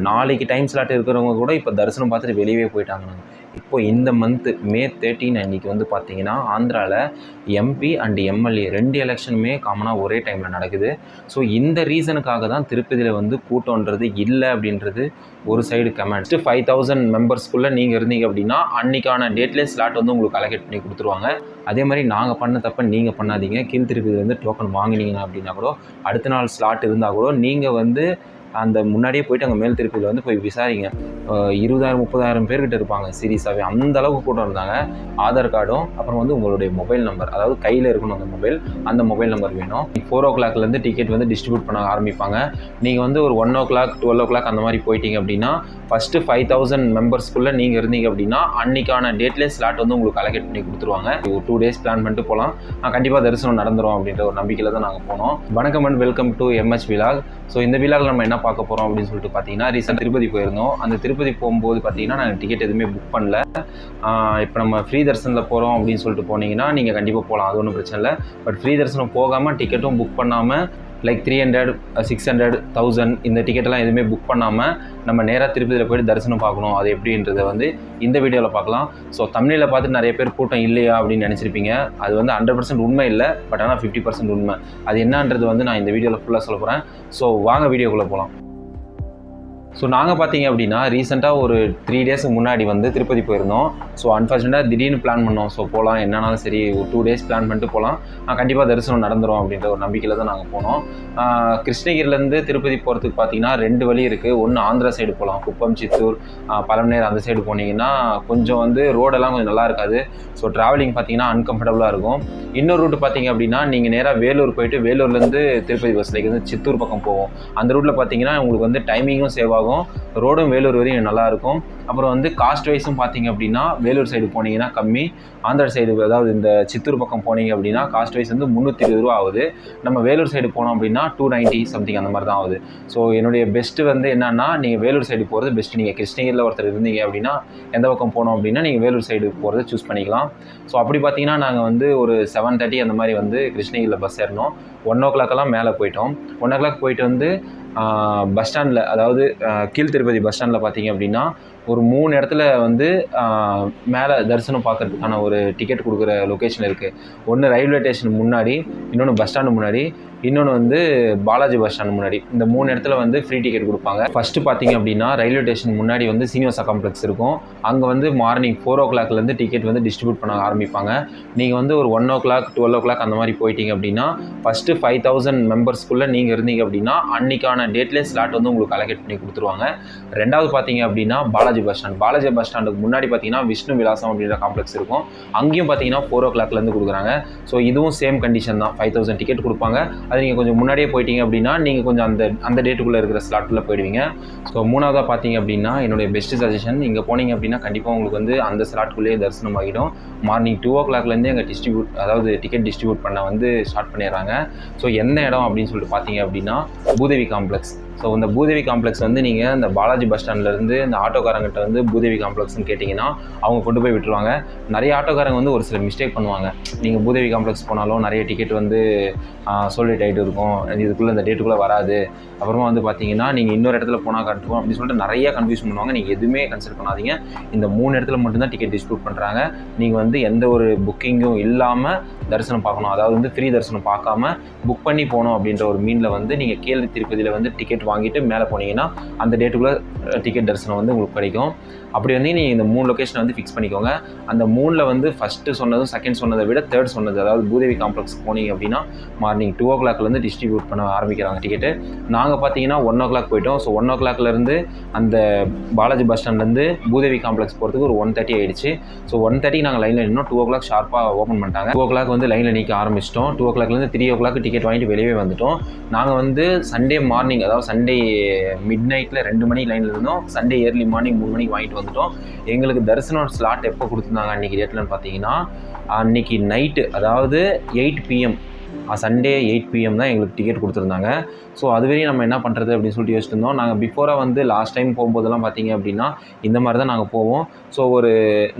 நாளைக்கு time slot இருக்கிறவங்க கூட இப்போ தரிசனம் பார்த்துட்டு வெளியவே போயிட்டாங்க. இப்போ இந்த மந்த்து மே 13 அன்றைக்கி வந்து பார்த்திங்கன்னா ஆந்திராவில் எம்பி அண்ட் எம்எல்ஏ 2 எலெக்ஷனுமே காமனாக ஒரே டைமில் நடக்குது. ஸோ இந்த ரீசனுக்காக தான் திருப்பதியில் வந்து கூட்டம்ன்றது இல்லை அப்படின்றது ஒரு சைடு கமெண்ட். 5000 மெம்பர்ஸ்க்குள்ளே நீங்கள் இருந்தீங்க அப்படின்னா அன்றைக்கான டேட்லேயே ஸ்லாட் வந்து உங்களுக்கு அலோகேட் பண்ணி கொடுத்துருவாங்க. அதே மாதிரி நாங்கள் பண்ண தப்ப நீங்கள் பண்ணாதீங்க. கீழ் திருப்பதியில் வந்து டோக்கன் வாங்கினீங்கன்னா அப்படின்னா கூட அடுத்த நாள் ஸ்லாட் இருந்தால் கூட நீங்கள் வந்து அந்த முன்னாடியே போய்ட்டு அங்கே மேல் திருப்பதியில் வந்து போய் விசாரிங்க. 20,000-30,000 பேர்கிட்ட இருப்பாங்க சீரியஸாகவே. அந்த அளவுக்கு கூட்டம் இருந்தாங்க. ஆதார் கார்டும் அப்புறம் வந்து உங்களுடைய மொபைல் நம்பர், அதாவது கையில் இருக்கணும் அந்த மொபைல் நம்பர் வேணும். 4 o'clockலேருந்து டிக்கெட் வந்து டிஸ்ட்ரிபியூட் பண்ண ஆரம்பிப்பாங்க. நீங்கள் வந்து ஒரு 1 o'clock 12 o'clock அந்த மாதிரி போயிட்டீங்க அப்படின்னா ஃபஸ்ட்டு 5000 மெம்பர்ஸ்க்குள்ளே நீங்கள் இருந்தீங்க அப்படின்னா அன்றைக்கான டேட்லேயே ஸ்லாட் வந்து உங்களுக்கு அலோகேட் பண்ணி கொடுத்துருவாங்க. ஒரு 2 days பிளான் பண்ணிட்டு போகலாம். கண்டிப்பாக தரிசனம் நடந்துடும் அப்படின்ற ஒரு நம்பிக்கையில் தான் நாங்கள் போனோம். வணக்கம் and welcome to MH vlog. So இந்த விலாகில் நம்ம என்ன பார்க்க போகிறோம் அப்படின்னு சொல்லிட்டு பார்த்தீங்கன்னா, ரீசெண்ட் திருப்பதி போயிருந்தோம். அந்த திருப்பதி போகும்போது பார்த்தீங்கன்னா நாங்கள் டிக்கெட் எதுவுமே புக் பண்ணல. இப்போ நம்ம ஃப்ரீ தரிசனத்தில் போகிறோம் அப்படின்னு சொல்லிட்டு போனீங்கன்னா நீங்கள் கண்டிப்பாக போகலாம், அது ஒன்றும் பிரச்சனை இல்லை. பட் ஃப்ரீ தரிசனம் போகாமல் டிக்கெட்டும் புக் பண்ணாமல் லைக் 300, 600, 1000 இந்த டிக்கெட்டெல்லாம் எதுவுமே புக் பண்ணாமல் நம்ம நேராக திருப்பதியில் போய்ட்டு தரிசனம் பார்க்கணும். அது எப்படின்றத வந்து இந்த வீடியோவில் பார்க்கலாம். ஸோ தமிழில் பார்த்துட்டு நிறைய பேர் கூட்டம் இல்லையா அப்படின்னு நினச்சிருப்பீங்க. அது வந்து 100% உண்மை இல்லை, பட் ஆனால் 50% உண்மை. அது என்னன்றது வந்து நான் இந்த வீடியோவில் ஃபுல்லாக சொல்ல போகிறேன். ஸோ வாங்க வீடியோக்குள்ளே போகலாம். ஸோ நாங்கள் பார்த்தீங்க அப்படின்னா ரீசெண்டாக ஒரு 3 days முன்னாடி வந்து திருப்பதி போயிருந்தோம். ஸோ அன்ஃபார்ச்சுனேட்டாக திடீர்னு பிளான் பண்ணோம். ஸோ போகலாம், என்னன்னாலும் சரி ஒரு 2 days பிளான் பண்ணிட்டு போகலாம், கண்டிப்பாக தரிசனம் நடந்துடும் அப்படின்ற ஒரு நம்பிக்கையில் தான் நாங்கள் போனோம். கிருஷ்ணகிரிலேருந்து திருப்பதி போகிறதுக்கு பார்த்தீங்கன்னா 2 வழி இருக்குது. ஒன்று ஆந்திரா சைடு போகலாம், குப்பம், சித்தூர், பழமநேர் அந்த சைடு போனீங்கன்னா கொஞ்சம் வந்து ரோடெல்லாம் கொஞ்சம் நல்லா இருக்காது. ஸோ ட்ராவலிங் பார்த்தீங்கன்னா அன்கம்ஃபர்டபுளாக இருக்கும். இன்னொரு ரூட்டு பார்த்தீங்க அப்படின்னா நீங்கள் நேராக வேலூர் போயிட்டு வேலூர்லேருந்து திருப்பதி பஸ் லைக் வந்து சித்தூர் பக்கம் போவோம். அந்த ரூட்டில் பார்த்தீங்கன்னா உங்களுக்கு வந்து டைமிங்கும் சேவ் ஆகும், ரோடும் வேலூர் வரையும் நல்லாயிருக்கும். அப்புறம் வந்து காஸ்ட் வைஸும் பார்த்தீங்க அப்படின்னா வேலூர் சைடு போனீங்கன்னா கம்மி, ஆந்திரா சைடு அதாவது இந்த சித்தூர் பக்கம் போனீங்க அப்படின்னா காஸ்ட் வைஸ் வந்து 320 ரூபா ஆகுது. நம்ம வேலூர் சைடு போனோம் அப்படின்னா 290 சம்திங் அந்த மாதிரி தான் ஆகுது. ஸோ என்னுடைய பெஸ்ட்டு வந்து என்னன்னா நீங்கள் வேலூர் சைடு போகிறது பெஸ்ட்டு. நீங்கள் கிருஷ்ணகிரியில் ஒருத்தர் இருந்தீங்க அப்படின்னா எந்த பக்கம் போனோம் அப்படின்னா நீங்கள் வேலூர் சைடு போகிறத சூஸ் பண்ணிக்கலாம். ஸோ அப்படி பார்த்தீங்கன்னா நாங்கள் வந்து ஒரு 7:30 அந்த மாதிரி வந்து கிருஷ்ணகிரியில் பஸ் ஏறினோம். 1 o'clock மேலே போயிட்டோம். 1 o'clock போயிட்டு வந்து பஸ் ஸ்டாண்டில், அதாவது கீழ் திருப்பதி பஸ் ஸ்டாண்டில் பார்த்தீங்க அப்படின்னா ஒரு 3 இடத்துல வந்து மேலே தரிசனம் பார்க்கறதுக்கான ஒரு டிக்கெட் கொடுக்குற லொக்கேஷன் இருக்குது. ஒன்று ரயில்வே ஸ்டேஷன் முன்னாடி, இன்னொன்று பஸ் ஸ்டாண்டு முன்னாடி, இன்னொன்று வந்து பாலாஜி பஸ் ஸ்டாண்டு முன்னாடி. இந்த 3 இடத்துல வந்து ஃப்ரீ டிக்கெட் கொடுப்பாங்க. ஃபஸ்ட்டு பார்த்தீங்க அப்படின்னா ரயில்வே ஸ்டேஷன் முன்னாடி வந்து சீனிவாசா காம்ப்ளெக்ஸ் இருக்கும். அங்கே வந்து மார்னிங் 4 o'clockலேருந்து டிக்கெட் வந்து டிஸ்ட்ரிபியூட் பண்ண ஆரம்பிப்பாங்க. நீங்கள் வந்து ஒரு 1 o'clock 12 o'clock அந்த மாதிரி போயிட்டீங்க அப்படின்னா ஃபஸ்ட்டு 5000 மெம்பர்ஸ்க்குள்ளே நீங்கள் இருந்தீங்க அப்படின்னா அன்றைக்கான டேட்லேயே ஸ்லாட் வந்து உங்களுக்கு அலோகேட் பண்ணி கொடுத்துருவாங்க. ரெண்டாவது பார்த்தீங்க அப்படின்னா பாலாஜி பஸ் ஸ்டாண்டுக்கு முன்னாடி பார்த்தீங்கன்னா விஷ்ணு விலாசம் அப்படின்ற காம்ப்ளெக்ஸ் இருக்கும். அங்கேயும் பார்த்தீங்கன்னா 4 o'clockலேருந்து கொடுக்குறாங்க. ஸோ இதுவும் சேம் கண்டிஷன் தான், 5000 டிக்கெட் கொடுப்பாங்க. அது நீங்கள் கொஞ்சம் முன்னாடியே போயிட்டீங்க அப்படின்னா நீங்கள் கொஞ்சம் அந்த டேட்டுக்குள்ளே இருக்கிற ஸ்லாட்டில் போயிடுவீங்க. ஸோ மூணாவதாக பார்த்தீங்க அப்படின்னா என்னுடைய பெஸ்ட் சஜஷன், இங்கே போனீங்க அப்படின்னா கண்டிப்பாக உங்களுக்கு வந்து அந்த ஸ்லாட்டுக்குள்ளேயே தரிசனம் ஆகிடும். மார்னிங் 2 o'clockலேருந்தே அங்கே டிக்கெட் டிஸ்ட்ரிபியூட் பண்ண வந்து ஸ்டார்ட் பண்ணிடுறாங்க. ஸோ எந்த இடம் அப்படின்னு சொல்லிட்டு பார்த்தீங்க அப்படின்னா பூதேவி காம்ப்ளெக்ஸ். ஸோ இந்த பூதேவி காம்ப்ளெக்ஸ் வந்து நீங்கள் இந்த பாலாஜி பஸ் ஸ்டாண்ட்லேருந்து இந்த ஆட்டோக்காரங்கிட்ட வந்து பூதேவி காம்ப்ளெக்ஸ்னு கேட்டிங்கன்னா அவங்க கொண்டு போய் விட்டுருவாங்க. நிறைய ஆட்டோக்காரங்க வந்து ஒரு சில மிஸ்டேக் பண்ணுவாங்க. நீங்கள் பூதேவி காம்ப்ளெக்ஸ் போனாலும் நிறைய டிக்கெட் வந்து சோல்ட் ஆகிட்டு இருக்கும், இதுக்குள்ளே இந்த டேட்டுக்குள்ளே வராது. அப்புறமா வந்து பார்த்தீங்கன்னா நீங்கள் இன்னொரு இடத்துல போனால் கட்டுவோம் அப்படின்னு சொல்லிட்டு நிறைய கன்ஃபியூஸ் பண்ணுவாங்க. நீங்கள் எதுவுமே கன்சிடர் பண்ணாதீங்க. இந்த 3 இடத்துல மட்டும்தான் டிக்கெட் டிஸ்ட்ரிபியூட் பண்ணுறாங்க. நீங்கள் வந்து எந்த ஒரு புக்கிங்கும் இல்லாமல் தரிசனம் பார்க்கணும், அதாவது வந்து ஃப்ரீ தரிசனம் பார்க்காம புக் பண்ணி போகணும் அப்படின்ற ஒரு மீனில் வந்து நீங்கள் கீழ் திருப்பதியில் வந்து டிக்கெட் வாங்கிட்டு மேலே போனீங்கன்னா அந்த டேட்டுக்குள்ளே டிக்கெட் தரிசனம் வந்து உங்களுக்கு கிடைக்கும். அப்படி வந்து நீங்கள் இந்த 3 லொக்கேஷனை வந்து ஃபிக்ஸ் பண்ணிக்கோங்க. அந்த 3ல் வந்து ஃபஸ்ட்டு சொன்னதும் செகண்ட் சொன்னதை விட தேர்ட் சொன்னது, அதாவது பூதேவி காம்ப்ளெக்ஸ் போனீங்க அப்படின்னா மார்னிங் 2 o'clockலேருந்து டிஸ்ட்ரிபியூட் பண்ண ஆரம்பிக்கிறாங்க டிக்கெட்டு. நாங்கள் பார்த்தீங்கன்னா 1 o'clock போயிட்டோம். ஸோ 1 o'clockலேருந்து அந்த பாலாஜி பஸ் ஸ்டாண்ட்லேருந்து பூதேவி காம்ப்ளெக்ஸ் போகிறதுக்கு ஒரு 1:30 ஆகிடுச்சு. ஸோ 1:30 நாங்கள் லைனில் நின்னோம். 2 o'clock ஷார்ப்பாக ஓப்பன் பண்ணிட்டாங்க. 2 o'clock வந்து லைனில் நிற்க ஆரம்பிச்சிட்டோம். 2 o'clockலேருந்து 3 o'clock டிக்கெட் வாங்கிட்டு வெளியே வந்துட்டோம். நாங்கள் வந்து சண்டே மார்னிங், அதாவது சண்டே மிட் நைட்டில் 2 மணிக்கு லைனில் இருந்தோம். சண்டே ஏர்லி மார்னிங் 3 மணிக்கு வாங்கிட்டு வந்துட்டோம். எங்களுக்கு தரிசனம் ஸ்லாட் எப்போ கொடுத்துருந்தாங்க அன்றைக்கி டேட்லன்னு பார்த்தீங்கன்னா அன்றைக்கி நைட்டு, அதாவது 8 PM சண்டே 8 PM தான் எங்களுக்கு டிக்கெட் கொடுத்துருந்தாங்க. ஸோ அதுவரையும் நம்ம என்ன பண்ணுறது அப்படின்னு சொல்லிட்டு யோசிச்சுட்டு இருந்தோம். நாங்கள் பிஃபோராக வந்து லாஸ்ட் டைம் போகும்போதெல்லாம் பார்த்தீங்க அப்படின்னா இந்த மாதிரி தான் நாங்கள் போவோம். ஸோ ஒரு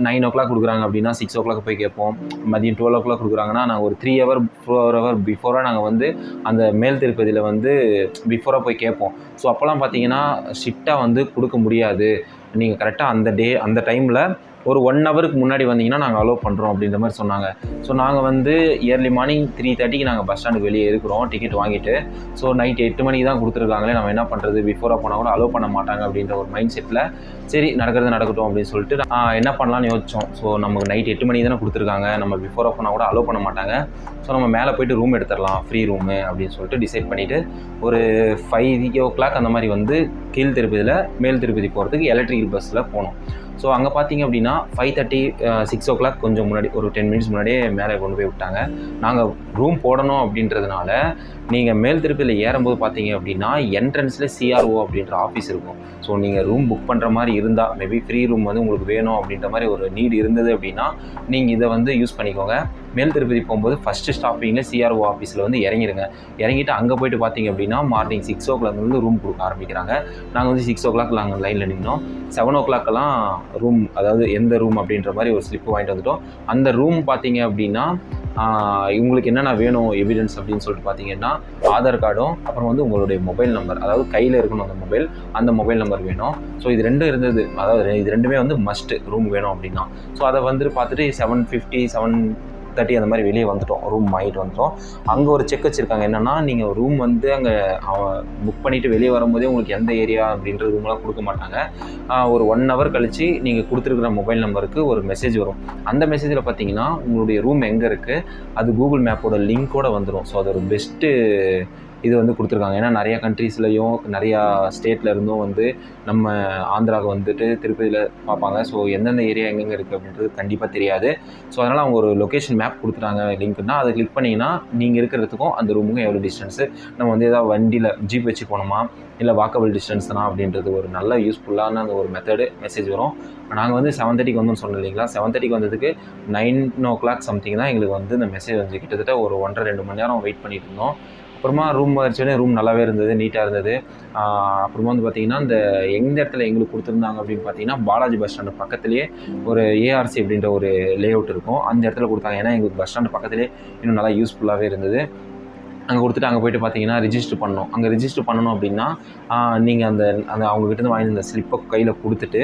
9 கொடுக்குறாங்க அப்படின்னா 6 போய் கேட்போம். மதியம் 12 கொடுக்குறாங்கன்னா நாங்கள் ஒரு 3 ஹவர் 4 ஹவர் பிஃபோராக நாங்கள் வந்து அந்த மேல் திருப்பதியில் வந்து பிஃபோராக போய் கேட்போம். ஸோ அப்போல்லாம் பார்த்தீங்கன்னா ஷிஃப்ட்டாக வந்து கொடுக்க முடியாது. நீங்கள் கரெக்டாக அந்த டைமில் ஒரு 1 ஹவருக்கு முன்னாடி வந்தீங்கன்னா நாங்கள் அலோவ் பண்ணுறோம் அப்படின்ற மாதிரி சொன்னாங்க. ஸோ நாங்கள் வந்து ஏர்லி மார்னிங் 3:30க்கு நாங்கள் பஸ் ஸ்டாண்டுக்கு வெளியே இருக்கிறோம் டிக்கெட் வாங்கிட்டு. ஸோ நைட் 8 மணிக்கு தான் கொடுத்துருக்காங்களே, நம்ம என்ன பண்ணுறது, பிஃபோராக போனால் கூட அலோவ் பண்ண மாட்டாங்க அப்படின்ற ஒரு மைண்ட் செட்டில் சரி நடக்கிறது நடக்கட்டும் அப்படின்னு சொல்லிட்டு என்ன பண்ணலான்னு யோசித்தோம். ஸோ நமக்கு நைட் 8 மணிக்கு தானே கொடுத்துருக்காங்க, நம்ம பிஃபோராக போனால் கூட அலோவ் பண்ண மாட்டாங்க. ஸோ நம்ம மேலே போய்ட்டு ரூம் எடுத்துடலாம், ஃப்ரீ ரூமு அப்படின்னு சொல்லிட்டு டிசைட் பண்ணிவிட்டு ஒரு 5 அந்த மாதிரி வந்து கீழ் திருப்பதியில் மேல் திருப்பதி போகிறதுக்கு எலக்ட்ரிக்கல் பஸ்ஸில் போனோம். ஸோ அங்கே பார்த்தீங்க அப்படின்னா 5:30 6 கொஞ்சம் முன்னாடி ஒரு 10 மினிட்ஸ் முன்னாடியே மேலே கொண்டு போய் விட்டாங்க. நாங்கள் ரூம் போடணும் அப்படின்றதுனால நீங்கள் மேல் திருப்பதியில் ஏறும்போது பார்த்தீங்க அப்படின்னா என்ட்ரன்ஸில் CRO அப்படின்ற ஆஃபீஸ் இருக்கும். ஸோ நீங்கள் ரூம் புக் பண்ணுற மாதிரி இருந்தால் மேபி ஃப்ரீ ரூம் வந்து உங்களுக்கு வேணும் அப்படின்ற மாதிரி ஒரு நீட் இருந்தது அப்படின்னா நீங்கள் இதை வந்து யூஸ் பண்ணிக்கோங்க. மேல் திருப்பதி போகும்போது ஃபஸ்ட்டு ஸ்டாப்பிங்கில் CRO ஆஃபீஸில் வந்து இறங்கிடுங்க. இறங்கிட்டு அங்கே போய்ட்டு பார்த்தீங்க அப்படின்னா மார்னிங் 6 வந்து ரூம் கொடுக்க ஆரம்பிக்கிறாங்க. நாங்கள் வந்து 6 நாங்கள் லைனில் நின்னோம். 7 ரூம், அதாவது எந்த ரூம் அப்படின்ற மாதிரி ஒரு ஸ்லிப்பு வாங்கிட்டு வந்துட்டோம். அந்த ரூம் பார்த்தீங்க அப்படின்னா உங்களுக்கு என்னென்ன வேணும் எவிடன்ஸ் அப்படின்னு சொல்லிட்டு பார்த்தீங்கன்னா ஆதார் கார்டும் அப்புறம் வந்து உங்களுடைய மொபைல் நம்பர், அதாவது கையில் இருக்கணும் அந்த மொபைல் நம்பர் வேணும். ஸோ இது ரெண்டும் இருந்தது, அதாவது இது ரெண்டுமே வந்து மஸ்ட்டு ரூம் வேணும் அப்படின்னா. ஸோ அதை வந்துட்டு பார்த்துட்டு 7:50 7:30 அந்த மாதிரி வெளியே வந்துட்டோம், ரூம் வாங்கிட்டு வந்துட்டோம். அங்கே ஒரு செக் வச்சுருக்காங்க, என்னென்னா நீங்கள் ரூம் வந்து அங்கே புக் பண்ணிவிட்டு வெளியே வரும்போதே உங்களுக்கு எந்த ஏரியா அப்படின்ற ரூம்லாம் கொடுக்க மாட்டாங்க. ஒரு 1 ஹவர் கழித்து நீங்கள் கொடுத்துருக்குற மொபைல் நம்பருக்கு ஒரு மெசேஜ் வரும். அந்த மெசேஜில் பார்த்தீங்கன்னா உங்களுடைய ரூம் எங்கே இருக்குது அது கூகுள் மேப்போட லிங்க்கோடு வந்துடும். ஸோ அது ஒரு பெஸ்ட்டு இது வந்து கொடுத்துருக்காங்க. ஏன்னா நிறையா கண்ட்ரீஸ்லையும் நிறையா ஸ்டேட்டில் இருந்தும் வந்து நம்ம ஆந்திராவுக்கு வந்துட்டு திருப்பதியில் பார்ப்பாங்க. ஸோ எந்தெந்த ஏரியா எங்கெங்கே இருக்குது அப்படின்றது கண்டிப்பாக தெரியாது. ஸோ அதனால் அவங்க ஒரு லொக்கேஷன் மேப் கொடுத்துட்டாங்க லிங்க்னா, அதை கிளிக் பண்ணிங்கன்னா நீங்கள் இருக்கிறதுக்கும் அந்த ரூமுக்கும் எவ்வளோ டிஸ்டன்ஸு, நம்ம வந்து ஏதாவது வண்டியில் ஜீப் வச்சு போகணுமா இல்லை வாக்கபிள் டிஸ்டன்ஸ் தானா அப்படின்றது ஒரு நல்ல யூஸ்ஃபுல்லான அந்த ஒரு மெத்தடு வரும். நாங்கள் வந்து 7:30 வந்தோம்னு சொன்னோம் இல்லைங்களா, 7:30 வந்ததுக்கு 9 சம்திங் தான் எங்களுக்கு வந்து இந்த மெசேஜ் வந்து கிட்டத்தட்ட ஒரு 1.5-2 மணி நேரம் வெயிட் பண்ணிட்டு இருந்தோம். அப்புறமா ரூம் வச்சோடனே ரூம் நல்லாவே இருந்தது, நீட்டாக இருந்தது. அப்புறமா வந்து பார்த்திங்கன்னா இந்த எந்த இடத்துல எங்களுக்கு கொடுத்துருந்தாங்க அப்படின்னு பார்த்தீங்கன்னா பாலாஜி பஸ் ஸ்டாண்டு பக்கத்துலேயே ஒரு ARC அப்படின்ற ஒரு லே அவுட் இருக்கும், அந்த இடத்துல கொடுத்தாங்க. ஏன்னா எங்களுக்கு பஸ் ஸ்டாண்டு பக்கத்துலேயே இன்னும் நல்லா யூஸ்ஃபுல்லாகவே இருந்தது. அங்கே கொடுத்துட்டு அங்கே போய்ட்டு பார்த்தீங்கன்னா ரிஜிஸ்டர் பண்ணணும். அங்கே ரிஜிஸ்டர் பண்ணணும் அப்படின்னா நீங்கள் அந்த அவங்ககிட்டருந்து வாங்கி இந்த ஸ்லிப்பை கையில் கொடுத்துட்டு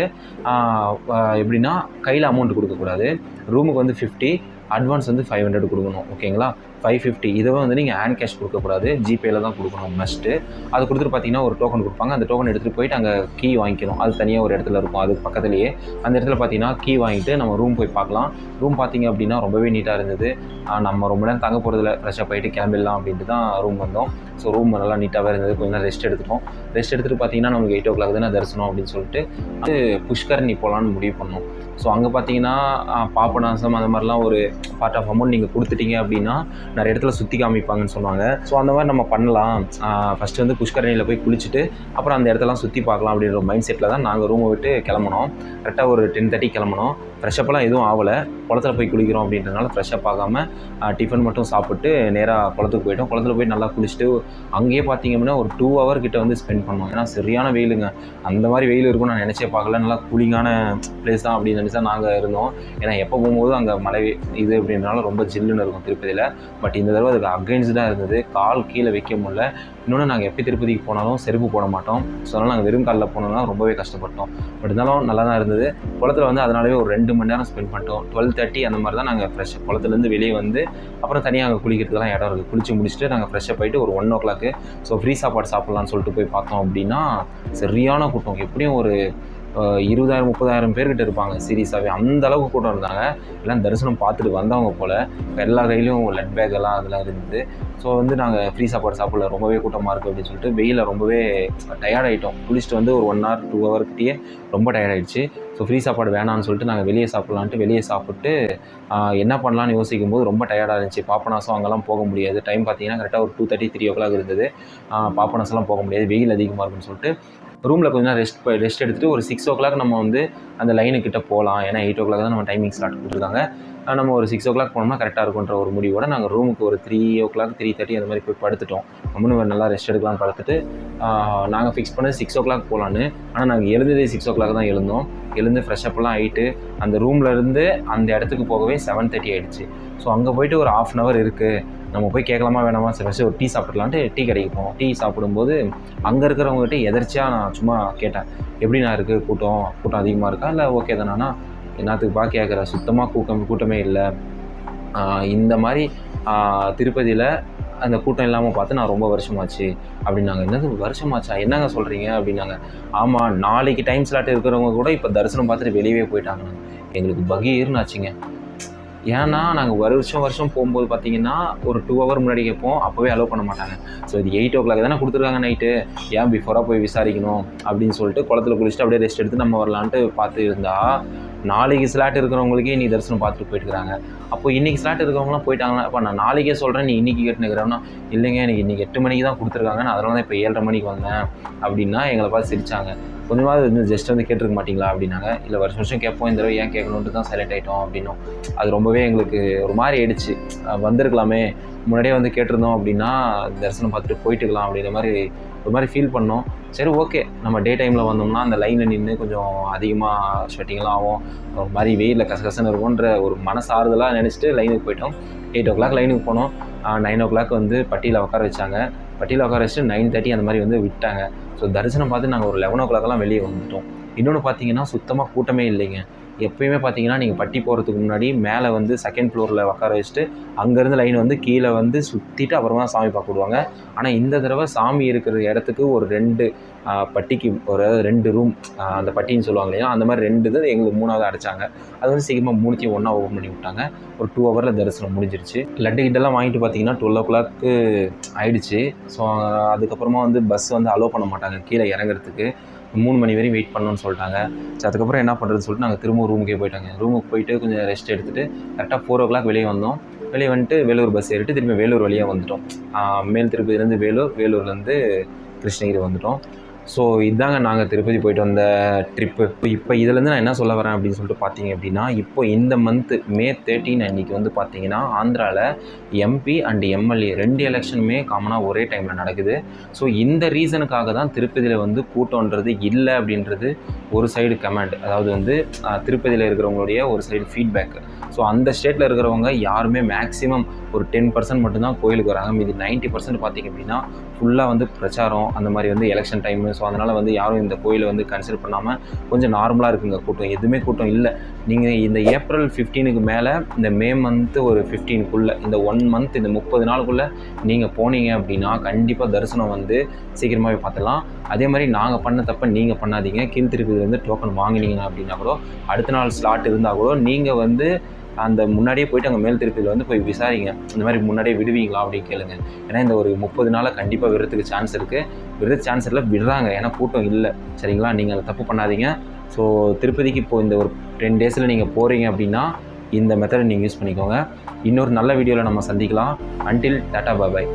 எப்படின்னா கையில் அமௌண்ட் கொடுக்கக்கூடாது. ரூமுக்கு வந்து 50, அட்வான்ஸ் வந்து 500 கொடுக்கணும். ஓகேங்களா, 550. இதை வந்து நீங்கள் ஹேண்ட் கேஷ் கொடுக்கக்கூடாது, ஜிபேயில் தான் கொடுக்கணும் மஸ்ட்டு. அது கொடுத்துட்டு பார்த்தீங்கன்னா ஒரு டோக்கன் கொடுப்பாங்க. அந்த டோக்கன் எடுத்துகிட்டு போயிட்டு அங்கே கீ வாங்கிக்கணும். அது தனியாக ஒரு இடத்துல இருக்கும், அதுக்கு பக்கத்துலேயே. அந்த இடத்துல பார்த்தீங்கன்னா கீ வாங்கிட்டு நம்ம ரூம் போய் பார்க்கலாம். ரூம் பார்த்தீங்க அப்படின்னா ரொம்பவே நீட்டாக இருந்தது. நம்ம ரொம்ப நேரம் தங்க போகிறதில்ல, ஃப்ரெஷ்ஷாக போயிட்டு கிளம்பிடலாம் அப்படின்ட்டு தான் ரூம் வந்தோம். ஸோ ரூம் நல்லா நீட்டாகவே இருந்தது. கொஞ்சம் நேரம் ரெஸ்ட் எடுத்துகிட்டு பார்த்தீங்கன்னா நமக்கு 8 தானே தரிசனம் அப்படின்னு சொல்லிட்டு அது புஷ்கரணி போகலான்னு முடிவு பண்ணோம். ஸோ அங்கே பார்த்தீங்கன்னா பாபநாசம் அந்த மாதிரிலாம் ஒரு பார்ட் ஆஃப் அமௌண்ட் நீங்கள் கொடுத்துட்டீங்க அப்படின்னா நிறைய இடத்துல சுற்றி காமிப்பாங்கன்னு சொன்னாங்க. ஸோ அந்த மாதிரி நம்ம பண்ணலாம். ஃபஸ்ட்டு வந்து புஷ்கரணியில் போய் குளிச்சுட்டு அப்புறம் அந்த இடத்தெல்லாம் சுற்றி பார்க்கலாம் அப்படின்ற மைண்ட் செட்டில் தான் நாங்கள் ரூமை விட்டு கிளம்புனோம். கரெக்டாக ஒரு 10:30 கிளம்புனோம். ஃப்ரெஷ்ஷப்லாம் எதுவும் ஆகலை, குளத்தில் போய் குளிக்கிறோம் அப்படின்றனால ஃப்ரெஷ்ஷப் ஆகாமல் டிஃபன் மட்டும் சாப்பிட்டு நேராக குளத்துக்கு போயிட்டோம். குளத்தில் போய் நல்லா குளிச்சுட்டு அங்கேயே பார்த்தீங்க அப்படின்னா ஒரு 2 ஹவர் கிட்ட வந்து ஸ்பெண்ட் பண்ணோம். ஏன்னா சரியான வெயிலுங்க, அந்த மாதிரி வெயில் இருக்கும்னு நான் நினச்சே பார்க்கல. நல்லா கூலிங்கான பிளேஸ் தான் அப்படின்னு நினச்சி தான் நாங்கள் இருந்தோம். ஏன்னா எப்போ போகும்போது அங்கே மழை இது அப்படின்றனால ரொம்ப ஜில்லுன்னு இருக்கும் திருப்பதியில். பட் இந்த தடவை அதுக்கு அகைன்ஸ்டாக இருந்தது, கால் கீழே வைக்க முடியல. இன்னொன்று நாங்கள் எப்போ திருப்பதிக்கு போனாலும் செருப்பு போட மாட்டோம். ஸோ அதனால் நாங்கள் வெறும் காலில் போனோம்னா ரொம்பவே கஷ்டப்பட்டோம். பட் இருந்தாலும் நல்லா தான் இருந்தது. குளத்தில் வந்து அதனாலவே ஒரு 2 மணி நேரம் ஸ்பெண்ட் பண்ணிட்டோம். 12:30 அந்த மாதிரி தான் நாங்கள் குளத்துலேருந்து வெளியே வந்து அப்புறம் தனியாக அங்கே குளிக்கிறதுக்கெல்லாம் இடம் இருக்குது. குளித்து முடிச்சுட்டு நாங்கள் ஃப்ரெஷ்ஷப் ஆகிட்டு ஒரு 1 ஸோ ஃப்ரீ சாப்பாடு சாப்பிட்லான்னு சொல்லிட்டு போய் பார்த்தோம் அப்படின்னா சரியான கூட்டம். எப்படியும் ஒரு 20,000-30,000 பேர்கிட்ட இருப்பாங்க சீரியஸாகவே. அந்த அளவுக்கு கூட்டம் இருந்தாங்க. எல்லாம் தரிசனம் பார்த்துட்டு வந்தவங்க போல். எல்லா கையிலையும் லட் பேக் எல்லாம் அதெல்லாம் இருந்தது. ஸோ வந்து நாங்கள் ஃப்ரீ சாப்பாடு சாப்பிடல, ரொம்பவே கூட்டமாக இருக்குது அப்படின்னு சொல்லிட்டு வெயிலில் ரொம்பவே டயர்டாகிட்டோம். குளிச்சுட்டு வந்து ஒரு 1 hour 2 hour கிட்டேயே ரொம்ப டயர்டாகிடுச்சு. ஸோ ஃப்ரீ சாப்பாடு வேணான்னு சொல்லிட்டு நாங்கள் வெளியே சாப்பிட்லான்ட்டு வெளியே சாப்பிட்டு என்ன பண்ணலான்னு யோசிக்கும் போது ரொம்ப டயர்டாக இருந்துச்சு. பாபநாசம் அங்கெல்லாம் போக முடியாது. டைம் பார்த்தீங்கன்னா கரெக்டாக ஒரு 2:30 3 இருந்தது. பாபநாசம்லாம் போக முடியாது, வெயில் அதிகமாக இருக்குன்னு சொல்லிட்டு ரூமில் கொஞ்சம் நேரம் ரெஸ்ட் எடுத்துகிட்டு ஒரு 6 o'clock நம்ம வந்து அந்த லைனுக்கிட்ட போகலாம். ஏன்னா 8 o'clock தான் நம்ம டைமிங் ஸ்லாட் கொடுத்துருக்காங்க. நம்ம ஒரு 6 o'clock போனோம்னா கரெக்டாக இருக்குன்ற ஒரு முடிவோட நாங்கள் ரூமுக்கு ஒரு 3 o'clock 3:30 அந்த மாதிரி போய் படுத்துட்டோம். நம்மளும் நல்லா ரெஸ்ட் எடுக்கலாம்னு படுத்துட்டு நாங்கள் ஃபிக்ஸ் பண்ணது 6 o'clock போகலான்னு. ஆனால் நாங்கள் எழுந்ததே 6 o'clock தான் எழுந்தோம். எழுந்து ஃப்ரெஷ்அப்லாம் ஆகிட்டு அந்த ரூம்லேருந்து அந்த இடத்துக்கு போகவே 7:30 ஆகிடுச்சு. ஸோ அங்கே போய்ட்டு ஒரு 1/2 hour இருக்குது, நம்ம போய் கேட்கலாமா வேணாமா, சரி ஃபஸ்ட்டு ஒரு டீ சாப்பிட்லான்ட்டு டீ கடைக்கு போனோம். டீ சாப்பிடும்போது அங்கே இருக்கிறவங்ககிட்ட எதர்ச்சியாக நான் சும்மா கேட்டேன், எப்படிண்ணா இருக்குது கூட்டம் அதிகமாக இருக்கா இல்லை ஓகே தானா? என்னத்துக்குப்பா கேட்குற, சுத்தமாக கூட்டமே இல்லை. இந்த மாதிரி திருப்பதியில் அந்த கூட்டம் இல்லாமல் பார்த்து நான் ரொம்ப வருஷமாச்சு அப்படின்னாங்க. என்னது வருஷமாச்சா, என்னங்க சொல்கிறீங்க அப்படின்னாங்க. ஆமாம், நாளைக்கு டைம் ஸ்லாட் இருக்கிறவங்க கூட இப்போ தரிசனம் பார்த்துட்டு வெளியே போயிட்டாங்க. எங்களுக்கு பகீர்னு ஆச்சுங்க. ஏன்னா நாங்கள் வருஷம் போகும்போது பார்த்தீங்கன்னா ஒரு 2 hour முன்னாடி கேட்போம், அப்போவே அலோவ் பண்ண மாட்டாங்க. ஸோ இது 8 o'clock தானே கொடுத்துருக்காங்க நைட்டு, ஏன் பிஃபோராக போய் விசாரிக்கணும் அப்படின்னு சொல்லிட்டு குளத்துல குளிச்சுட்டு அப்படியே ரெஸ்ட் எடுத்து நம்ம வரலான்ட்டு பார்த்து இருந்தால், நாளைக்கு ஸ்லாட் இருக்கிறவங்களுக்கே இன்றைக்கி தரிசனம் பார்த்துட்டு போயிட்டுருக்காங்க. அப்போ இன்றைக்கி ஸ்லாட் இருக்கிறவங்களாம் போயிட்டாங்களா? அப்போ நான் நாளைக்கே சொல்கிறேன், நீ இன்றைக்கி கேட்டுனுக்கிறேன்னா, இல்லைங்க எனக்கு இன்றைக்கி 8 மணிக்கு தான் கொடுத்துருக்காங்க, நான் அதனால தான் இப்போ 7:30 மணிக்கு வந்தேன் அப்படின்னா எங்களை பார்த்து சிரித்தாங்க. கொஞ்சமாவது வந்து ஜஸ்ட் வந்து கேட்டிருக்க மாட்டிங்களா அப்படின்னாங்க. இல்லை வருஷம் கேட்போம், இந்த தடவை ஏன் கேட்கணுன்ட்டு தான் சைலண்ட் ஆகிட்டோம் அப்படின்னோம். அது ரொம்பவே எங்களுக்கு ஒரு மாதிரி ஆயிடுச்சு. வந்திருக்கலாமே, முன்னாடியே வந்து கேட்டிருந்தோம் அப்படின்னா தரிசனம் பார்த்துட்டு போயிட்டுக்கலாம் அப்படின்ற மாதிரி ஒரு மாதிரி ஃபீல் பண்ணோம். சரி ஓகே, நம்ம டே டைமில் வந்தோம்னா அந்த லைனில் நின்று கொஞ்சம் அதிகமாக ஸ்வெட்டிங்லாம் ஆகும், ஒரு மாதிரி வெயிலில் கசகசன்னு இருக்கும்ன்ற ஒரு மனசாறுதலாக நினச்சிட்டு லைனுக்கு போயிட்டோம். 8 o'clock லைனுக்கு போனோம். 9 o'clock வந்து பட்டியில் உட்கார வச்சாங்க. பட்டியில் உட்கார வச்சுட்டு 9:30 அந்த மாதிரி வந்து விட்டாங்க. ஸோ தரிசனம் பார்த்து நாங்கள் ஒரு 11 o'clockலாம் வெளியே வந்துட்டோம். இன்னொன்று பார்த்தீங்கன்னா சுத்தமாக கூட்டமே இல்லைங்க. எப்போயுமே பார்த்தீங்கன்னா நீங்கள் பட்டி போகிறதுக்கு முன்னாடி மேலே வந்து 2nd floorல உட்கார வச்சுட்டு அங்கேருந்து லைன் வந்து கீழே வந்து சுற்றிட்டு அப்புறமா தான் சாமி பார்க்க விடுவாங்க. ஆனால் இந்த தடவை சாமி இருக்கிற இடத்துக்கு ஒரு 2 பட்டிக்கு ஒரு 2 ரூம், அந்த பட்டின்னு சொல்லுவாங்க இல்லையா, அந்த மாதிரி 2 இது எங்களுக்கு 3வது அடைச்சாங்க. அது வந்து சீக்கிரமாக 3த்தையும் ஒன்றா ஓப்பன் பண்ணி விட்டாங்க. ஒரு 2 hourல தரிசனம் முடிஞ்சிருச்சு. லட்டு கிட்டெல்லாம் வாங்கிட்டு பார்த்தீங்கன்னா 12 o'clock ஆகிடுச்சு. ஸோ அதுக்கப்புறமா வந்து பஸ் வந்து அலோவ் பண்ண மாட்டாங்க கீழே இறங்குறதுக்கு. 3 மணி வரையும் வெயிட் பண்ணணும்னு சொல்லிட்டாங்க. ஸோ அதுக்கப்புறம் என்ன பண்ணுறதுன்னு சொல்லிட்டு நாங்கள் திரும்ப ரூமுக்கே போயிட்டாங்க. ரூமுக்கு போயிட்டு கொஞ்சம் ரெஸ்ட் எடுத்துகிட்டு கரெக்டாக 4 o'clock வெளியே வந்தோம். வெளியே வந்துட்டு வேலூர் பஸ் ஏறிட்டு திரும்பி வேலூர் வழியாக வந்துட்டோம். மேல் திருப்பதியிலேருந்து வேலூர்லேருந்து கிருஷ்ணகிரி வந்துட்டோம். ஸோ இதாங்க நாங்கள் திருப்பதி போயிட்டு வந்த ட்ரிப்பு. இப்போ இதுலேருந்து நான் என்ன சொல்ல வரேன் அப்படின்னு சொல்லிட்டு பார்த்தீங்க அப்படின்னா, இப்போ இந்த மந்த்து May 13 அன்றைக்கி வந்து பார்த்தீங்கன்னா ஆந்திராவில் MP அண்ட் MLA 2 எலெக்ஷனுமே காமனாக ஒரே டைமில் நடக்குது. ஸோ இந்த ரீசனுக்காக தான் திருப்பதியில் வந்து கூட்டம்ன்றது இல்லை அப்படின்றது ஒரு சைடு கமெண்ட், அதாவது வந்து திருப்பதியில் இருக்கிறவங்களுடைய ஒரு சைடு ஃபீட்பேக். ஸோ அந்த ஸ்டேட்டில் இருக்கிறவங்க யாருமே மேக்ஸிமம் ஒரு 10% மட்டும்தான் கோயிலுக்கு வராங்க. மீதி 90% பார்த்திங்க அப்படின்னா ஃபுல்லாக வந்து பிரச்சாரம், அந்த மாதிரி வந்து எலெக்ஷன் டைமு. ஸோ அதனால் வந்து யாரும் இந்த கோயிலை வந்து கன்சிடர் பண்ணாமல் கொஞ்சம் நார்மலாக இருக்குங்க கூட்டம். எதுவுமே கூட்டம் இல்லை. நீங்கள் இந்த April 15க்கு மேலே இந்த May மந்த்து ஒரு 15க்குள்ளே இந்த 1 month இந்த 30 நாளுக்குள்ளே நீங்கள் போனீங்க அப்படின்னா கண்டிப்பாக தரிசனம் வந்து சீக்கிரமாகவே பார்த்துடலாம். அதே மாதிரி நாங்கள் பண்ண தப்பை நீங்கள் பண்ணாதீங்க. கீழ் திருப்பதியிலேருந்து டோக்கன் வாங்கினீங்க அப்படின்னா கூட அடுத்த நாள் ஸ்லாட் இருந்தால் கூட நீங்கள் வந்து அந்த முன்னாடியே போய்ட்டு அங்கே மேல் திருப்பதியில் வந்து போய் விசாரிங்க, இந்த மாதிரி முன்னாடியே விடுவீங்களா அப்படின்னு கேளுங்க. ஏன்னா இந்த ஒரு 30 நாளில் கண்டிப்பாக விடுறதுக்கு சான்ஸ் இருக்குது. விடுறதுக்கு சான்ஸ் இல்லை, விடுறாங்க, ஏன்னா கூட்டம் இல்லை. சரிங்களா, நீங்கள் அதை தப்பு பண்ணாதீங்க. ஸோ திருப்பதிக்கு இப்போது இந்த ஒரு 10 daysல நீங்கள் போகிறீங்க அப்படின்னா இந்த மெத்தடை நீங்கள் யூஸ் பண்ணிக்கோங்க. இன்னொரு நல்ல வீடியோவில் நம்ம சந்திக்கலாம். அன்டில் டாட்டா பாய்.